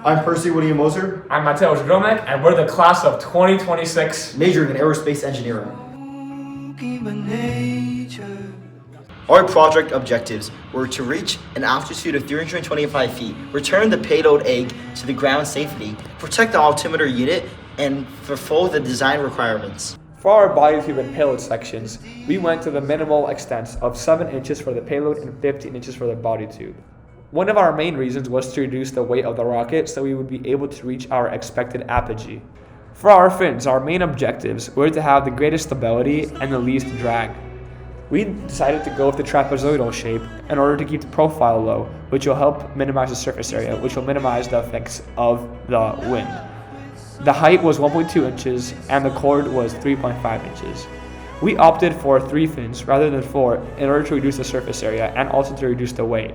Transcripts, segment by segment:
I'm Percy William Moser. I'm Mateusz Gromek, and we're the class of 2026. Majoring in Aerospace Engineering. Our project objectives were to reach an altitude of 325 feet, return the payload egg to the ground safely, protect the altimeter unit, and fulfill the design requirements. For our body tube and payload sections, we went to the minimal extents of 7 inches for the payload and 15 inches for the body tube. One of our main reasons was to reduce the weight of the rocket so we would be able to reach our expected apogee. For our fins, our main objectives were to have the greatest stability and the least drag. We decided to go with the trapezoidal shape in order to keep the profile low, which will help minimize the surface area, which will minimize the effects of the wind. The height was 1.2 inches and the chord was 3.5 inches. We opted for 3 fins rather than 4 in order to reduce the surface area and also to reduce the weight.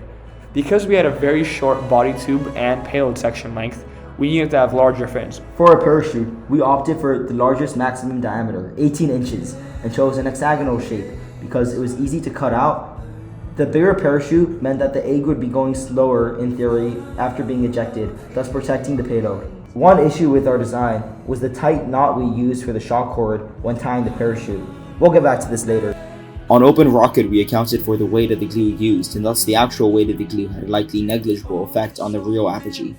Because we had a very short body tube and payload section length, we needed to have larger fins. For our parachute, we opted for the largest maximum diameter, 18 inches, and chose an hexagonal shape because it was easy to cut out. The bigger parachute meant that the egg would be going slower in theory after being ejected, thus protecting the payload. One issue with our design was the tight knot we used for the shock cord when tying the parachute. We'll get back to this later. On open rocket, we accounted for the weight of the glue used, and thus the actual weight of the glue had a likely negligible effect on the real apogee.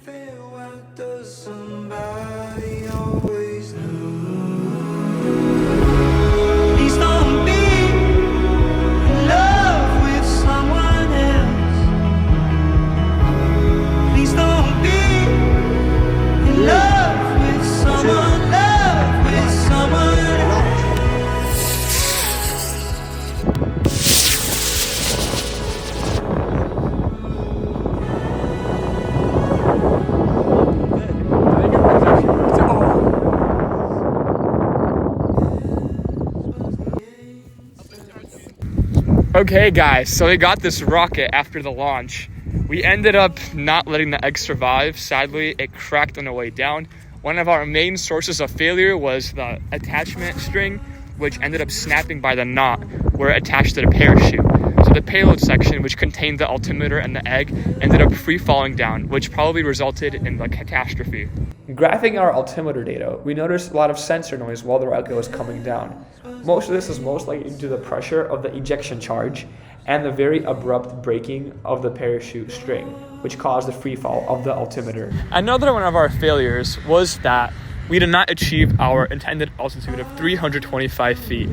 Okay guys, so we got this rocket after the launch. We ended up not letting the egg survive. Sadly, it cracked on the way down. One of our main sources of failure was the attachment string, which ended up snapping by the knot where it attached to the parachute. So the payload section, which contained the altimeter and the egg, ended up free falling down, which probably resulted in the catastrophe. Graphing our altimeter data, we noticed a lot of sensor noise while the rocket was coming down. Most of this is most likely due to the pressure of the ejection charge and the very abrupt breaking of the parachute string, which caused the free fall of the altimeter. Another one of our failures was that we did not achieve our intended altitude of 325 feet.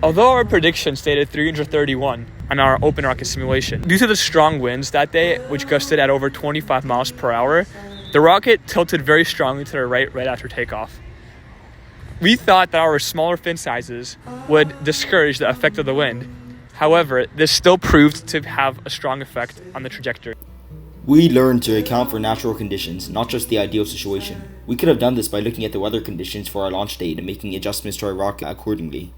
Although our prediction stated 331 on our open rocket simulation, due to the strong winds that day, which gusted at over 25 miles per hour, the rocket tilted very strongly to the right after takeoff. We thought that our smaller fin sizes would discourage the effect of the wind. However, this still proved to have a strong effect on the trajectory. We learned to account for natural conditions, not just the ideal situation. We could have done this by looking at the weather conditions for our launch date and making adjustments to our rocket accordingly.